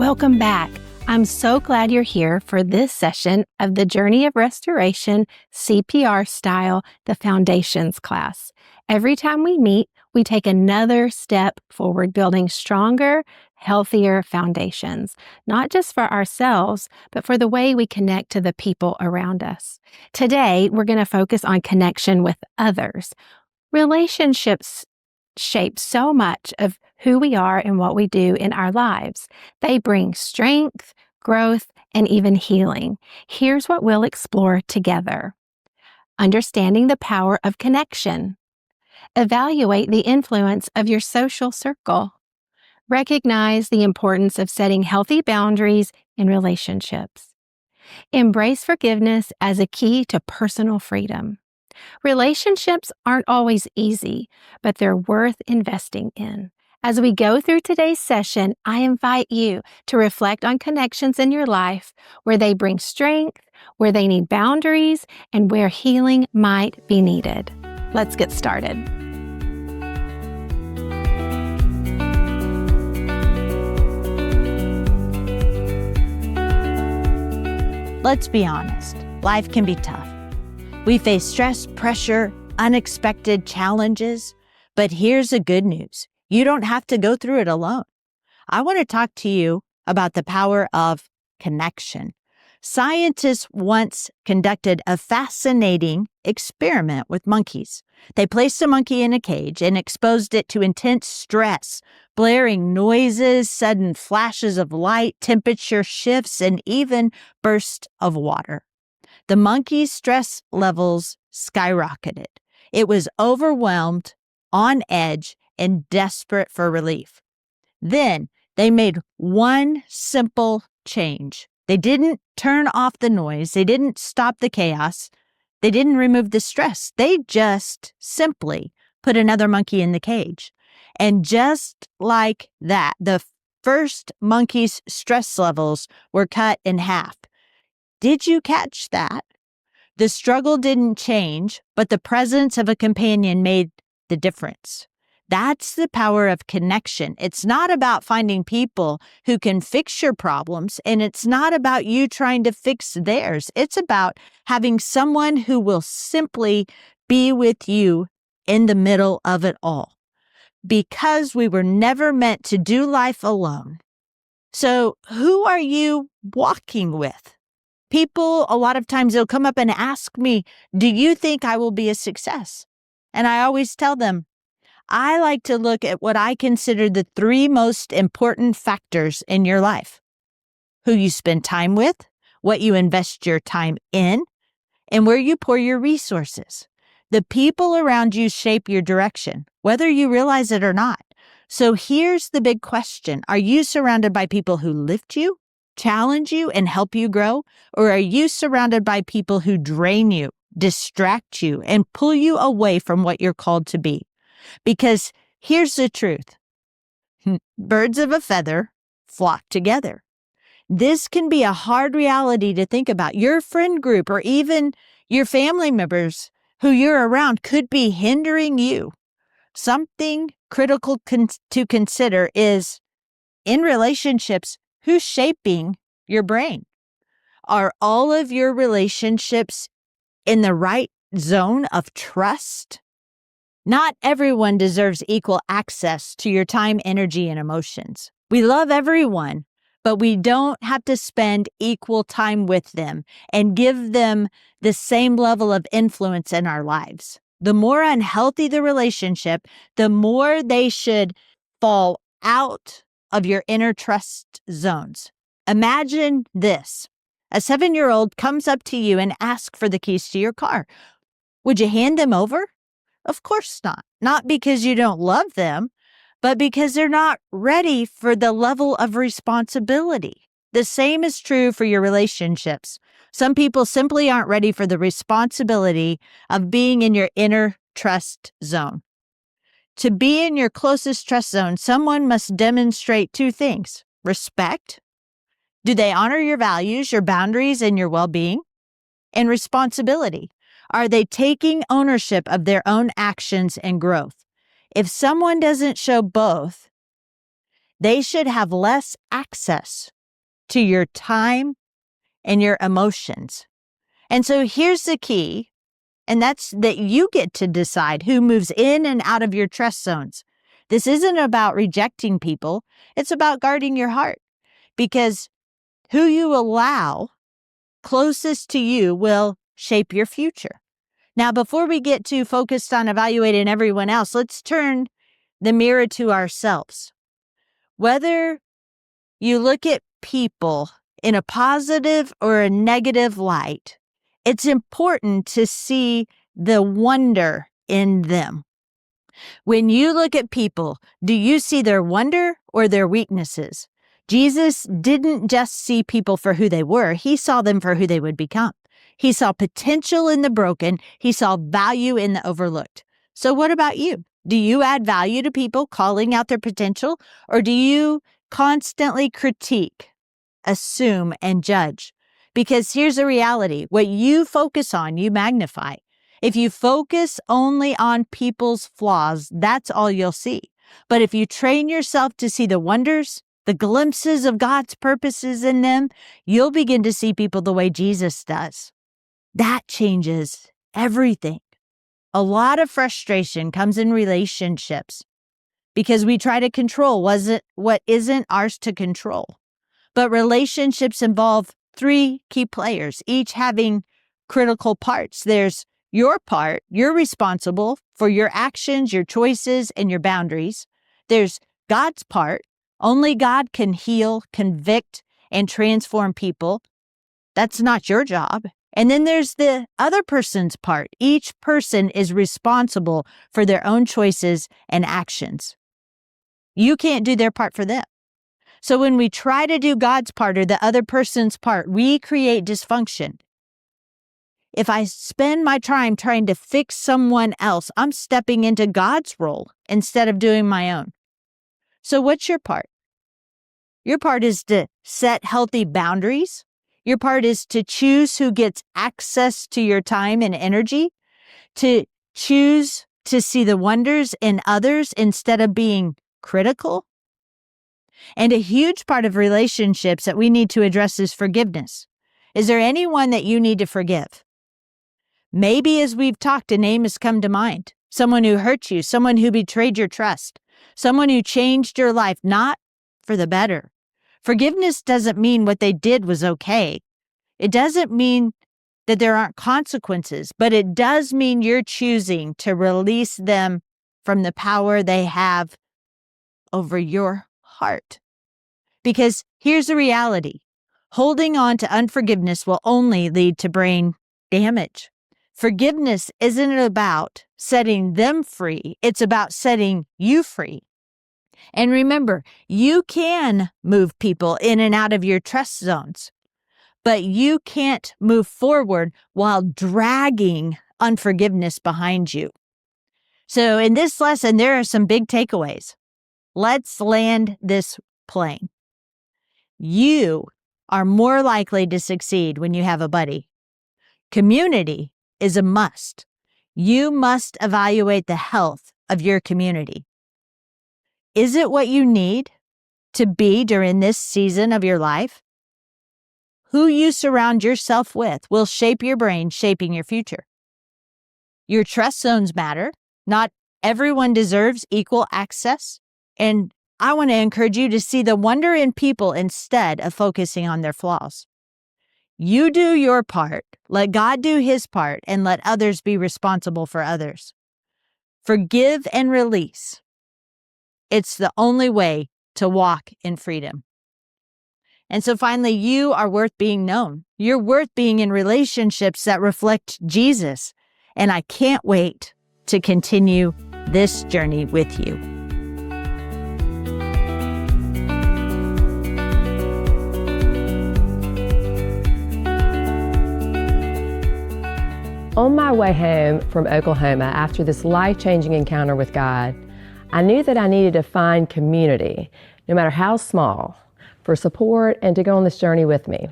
Welcome back. I'm so glad you're here for this session of the Journey of Restoration CPR style, the Foundations class. Every time we meet, we take another step forward, building stronger, healthier foundations, not just for ourselves, but for the way we connect to the people around us. Today, we're going to focus on connection with others. Relationships shape so much of who we are and what we do in our lives. They bring strength, growth, and even healing. Here's what we'll explore together. Understanding the power of connection. Evaluate the influence of your social circle. Recognize the importance of setting healthy boundaries in relationships. Embrace forgiveness as a key to personal freedom. Relationships aren't always easy, but they're worth investing in. As we go through today's session, I invite you to reflect on connections in your life, where they bring strength, where they need boundaries, and where healing might be needed. Let's get started. Let's be honest, life can be tough. We face stress, pressure, unexpected challenges, but here's the good news. You don't have to go through it alone. I want to talk to you about the power of connection. Scientists once conducted a fascinating experiment with monkeys. They placed a monkey in a cage and exposed it to intense stress, blaring noises, sudden flashes of light, temperature shifts, and even bursts of water. The monkey's stress levels skyrocketed. It was overwhelmed, on edge, and desperate for relief. Then they made one simple change. They didn't turn off the noise. They didn't stop the chaos. They didn't remove the stress. They just simply put another monkey in the cage. And just like that, the first monkey's stress levels were cut in half. Did you catch that? The struggle didn't change, but the presence of a companion made the difference. That's the power of connection. It's not about finding people who can fix your problems, and it's not about you trying to fix theirs. It's about having someone who will simply be with you in the middle of it all. Because we were never meant to do life alone. So who are you walking with? People, a lot of times they'll come up and ask me, do you think I will be a success? And I always tell them, I like to look at what I consider the three most important factors in your life: who you spend time with, what you invest your time in, and where you pour your resources. The people around you shape your direction, whether you realize it or not. So here's the big question. Are you surrounded by people who lift you, challenge you, and help you grow? Or are you surrounded by people who drain you, distract you, and pull you away from what you're called to be? Because here's the truth. Birds of a feather flock together. This can be a hard reality to think about. Your friend group or even your family members who you're around could be hindering you. Something critical to consider is, in relationships, who's shaping your brain? Are all of your relationships in the right zone of trust? Not everyone deserves equal access to your time, energy, and emotions. We love everyone, but we don't have to spend equal time with them and give them the same level of influence in our lives. The more unhealthy the relationship, the more they should fall out of your inner trust zones. Imagine this. A 7-year-old comes up to you and asks for the keys to your car. Would you hand them over? Of course not. Not because you don't love them, but because they're not ready for the level of responsibility. The same is true for your relationships. Some people simply aren't ready for the responsibility of being in your inner trust zone. To be in your closest trust zone, someone must demonstrate two things: respect. Do they honor your values, your boundaries, and your well-being? And responsibility. Are they taking ownership of their own actions and growth? If someone doesn't show both, They should have less access to your time and your emotions. And so here's the key, and that's that you get to decide who moves in and out of your trust zones. This isn't about rejecting people. It's about guarding your heart, because who you allow closest to you will shape your future. Now, before we get too focused on evaluating everyone else, let's turn the mirror to ourselves. Whether you look at people in a positive or a negative light, it's important to see the wonder in them. When you look at people, do you see their wonder or their weaknesses? Jesus didn't just see people for who they were. He saw them for who they would become. He saw potential in the broken. He saw value in the overlooked. So what about you? Do you add value to people calling out their potential, or do you constantly critique, assume, and judge? Because here's the reality. What you focus on, you magnify. If you focus only on people's flaws, that's all you'll see. But if you train yourself to see the wonders, the glimpses of God's purposes in them, you'll begin to see people the way Jesus does. That changes everything. A lot of frustration comes in relationships because we try to control what isn't ours to control. But relationships involve 3 key players, each having critical parts. There's your part. You're responsible for your actions, your choices, and your boundaries. There's God's part. Only God can heal, convict, and transform people. That's not your job. And then there's the other person's part. Each person is responsible for their own choices and actions. You can't do their part for them. So when we try to do God's part or the other person's part, we create dysfunction. If I spend my time trying to fix someone else, I'm stepping into God's role instead of doing my own. So what's your part? Your part is to set healthy boundaries. Your part is to choose who gets access to your time and energy, to choose to see the wonders in others instead of being critical. And a huge part of relationships that we need to address is forgiveness. Is there anyone that you need to forgive? Maybe as we've talked, a name has come to mind. Someone who hurt you, someone who betrayed your trust, someone who changed your life, not for the better. Forgiveness doesn't mean what they did was okay. It doesn't mean that there aren't consequences, but it does mean you're choosing to release them from the power they have over your heart. Because here's the reality. Holding on to unforgiveness will only lead to brain damage. Forgiveness isn't about setting them free. It's about setting you free. And remember, you can move people in and out of your trust zones, but you can't move forward while dragging unforgiveness behind you. So in this lesson, there are some big takeaways. Let's land this plane. You are more likely to succeed when you have a buddy. Community is a must. You must evaluate the health of your community. Is it what you need to be during this season of your life? Who you surround yourself with will shape your brain, shaping your future. Your trust zones matter. Not everyone deserves equal access. And I want to encourage you to see the wonder in people instead of focusing on their flaws. You do your part, let God do his part, and let others be responsible for others. Forgive and release. It's the only way to walk in freedom. And so finally, you are worth being known. You're worth being in relationships that reflect Jesus. And I can't wait to continue this journey with you. On my way home from Oklahoma after this life-changing encounter with God, I knew that I needed to find community, no matter how small, for support and to go on this journey with me.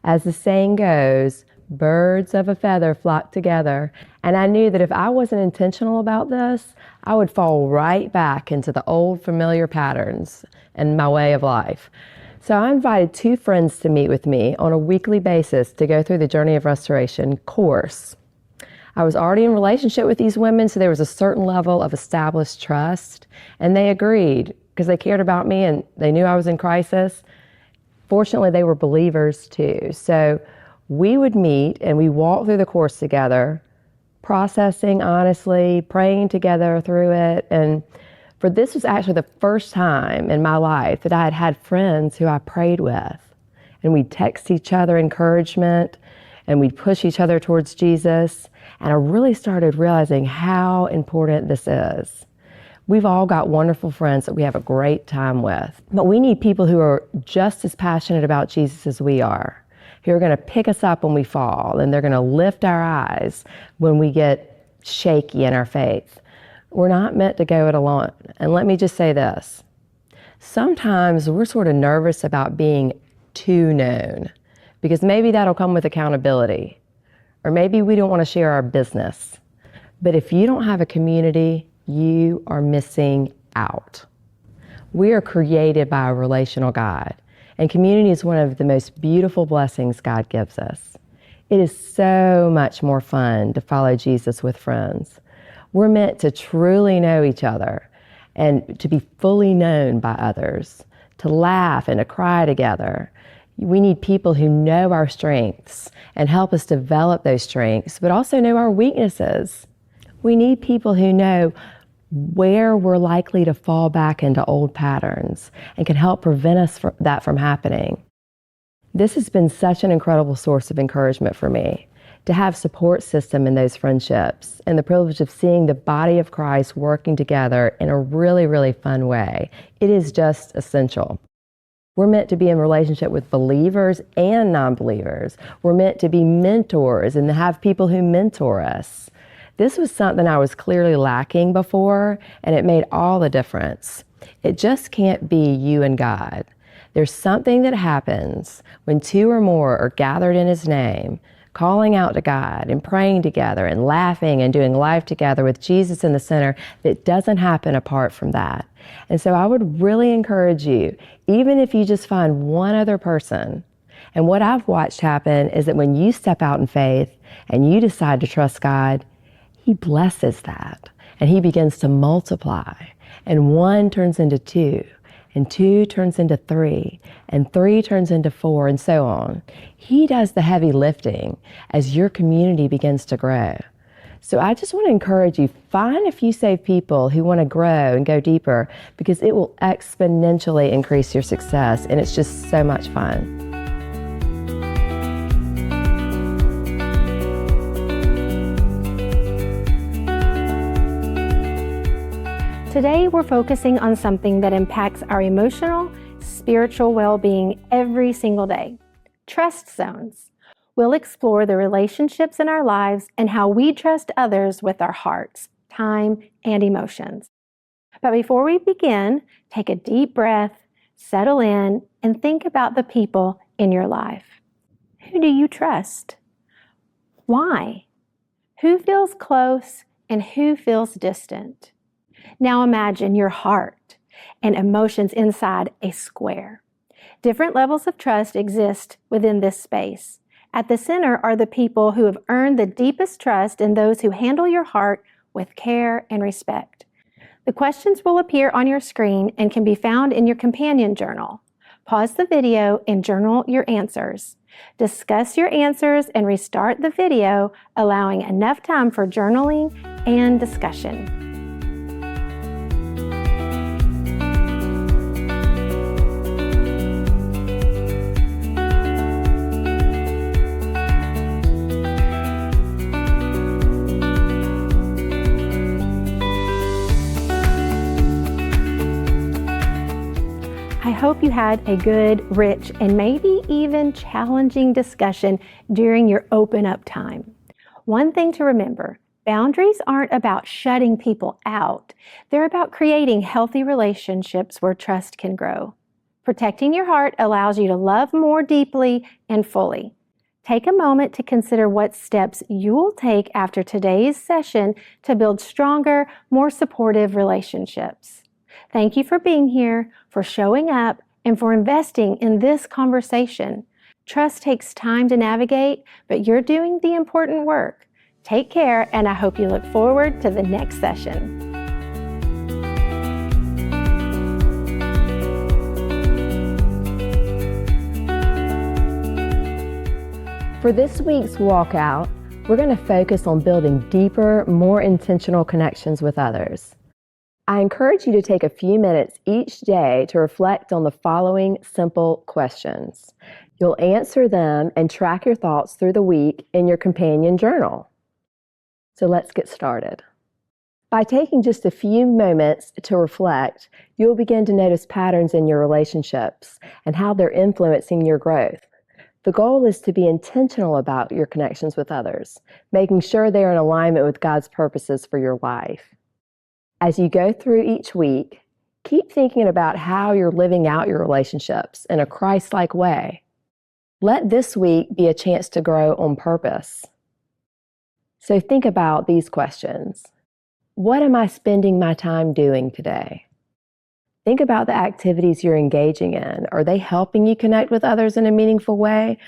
As the saying goes, birds of a feather flock together, And I knew that if I wasn't intentional about this, I would fall right back into the old familiar patterns and my way of life. So I invited 2 friends to meet with me on a weekly basis to go through the Journey of Restoration course. I was already in relationship with these women, so there was a certain level of established trust, and they agreed because they cared about me and they knew I was in crisis. Fortunately, they were believers too. So we would meet and we walked through the course together, processing honestly, praying together through it. And for this was actually the first time in my life that I had had friends who I prayed with. And we'd text each other encouragement and we'd push each other towards Jesus. And I really started realizing how important this is. We've all got wonderful friends that we have a great time with, but we need people who are just as passionate about Jesus as we are, who are going to pick us up when we fall, and they're going to lift our eyes when we get shaky in our faith. We're not meant to go it alone. And let me just say this. Sometimes we're sort of nervous about being too known, because maybe that'll come with accountability, or maybe we don't want to share our business. But if you don't have a community, you are missing out. We are created by a relational God, and community is one of the most beautiful blessings God gives us. It is so much more fun to follow Jesus with friends. We're meant to truly know each other and to be fully known by others, to laugh and to cry together. We need people who know our strengths and help us develop those strengths, but also know our weaknesses. We need people who know where we're likely to fall back into old patterns and can help prevent us from happening. This has been such an incredible source of encouragement for me, to have support system in those friendships and the privilege of seeing the body of Christ working together in a really, really fun way. It is just essential. We're meant to be in relationship with believers and non-believers. We're meant to be mentors and to have people who mentor us. This was something I was clearly lacking before, and it made all the difference. It just can't be you and God. There's something that happens when 2 or more are gathered in His name, calling out to God and praying together and laughing and doing life together with Jesus in the center, that doesn't happen apart from that. And so I would really encourage you, even if you just find one other person, and what I've watched happen is that when you step out in faith and you decide to trust God, He blesses that, and He begins to multiply, and 1 turns into 2, and 2 turns into 3, and 3 turns into 4, and so on. He does the heavy lifting as your community begins to grow. So I just want to encourage you, find a few safe people who want to grow and go deeper, because it will exponentially increase your success, and it's just so much fun. Today, we're focusing on something that impacts our emotional, spiritual well-being every single day: trust zones. We'll explore the relationships in our lives and how we trust others with our hearts, time, and emotions. But before we begin, take a deep breath, settle in, and think about the people in your life. Who do you trust? Why? Who feels close and who feels distant? Now imagine your heart and emotions inside a square. Different levels of trust exist within this space. At the center are the people who have earned the deepest trust, and those who handle your heart with care and respect. The questions will appear on your screen and can be found in your companion journal. Pause the video and journal your answers. Discuss your answers and restart the video, allowing enough time for journaling and discussion. I hope you had a good, rich, and maybe even challenging discussion during your open up time. One thing to remember, boundaries aren't about shutting people out. They're about creating healthy relationships where trust can grow. Protecting your heart allows you to love more deeply and fully. Take a moment to consider what steps you will take after today's session to build stronger, more supportive relationships. Thank you for being here, for showing up, and for investing in this conversation. Trust takes time to navigate, but you're doing the important work. Take care, and I hope you look forward to the next session. For this week's walkout, we're going to focus on building deeper, more intentional connections with others. I encourage you to take a few minutes each day to reflect on the following simple questions. You'll answer them and track your thoughts through the week in your companion journal. So let's get started. By taking just a few moments to reflect, you'll begin to notice patterns in your relationships and how they're influencing your growth. The goal is to be intentional about your connections with others, making sure they're in alignment with God's purposes for your life. As you go through each week, keep thinking about how you're living out your relationships in a Christ-like way. Let this week be a chance to grow on purpose. So think about these questions. What am I spending my time doing today? Think about the activities you're engaging in. Are they helping you connect with others in a meaningful way?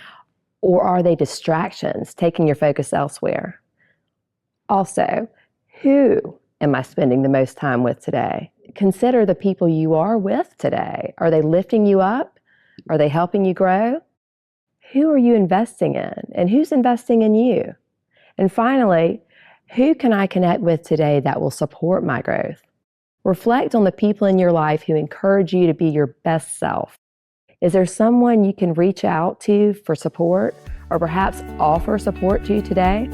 Or are they distractions, taking your focus elsewhere? Also, who am I spending the most time with today? Consider the people you are with today. Are they lifting you up? Are they helping you grow? Who are you investing in? And who's investing in you? And finally, who can I connect with today that will support my growth? Reflect on the people in your life who encourage you to be your best self. Is there someone you can reach out to for support or perhaps offer support to today?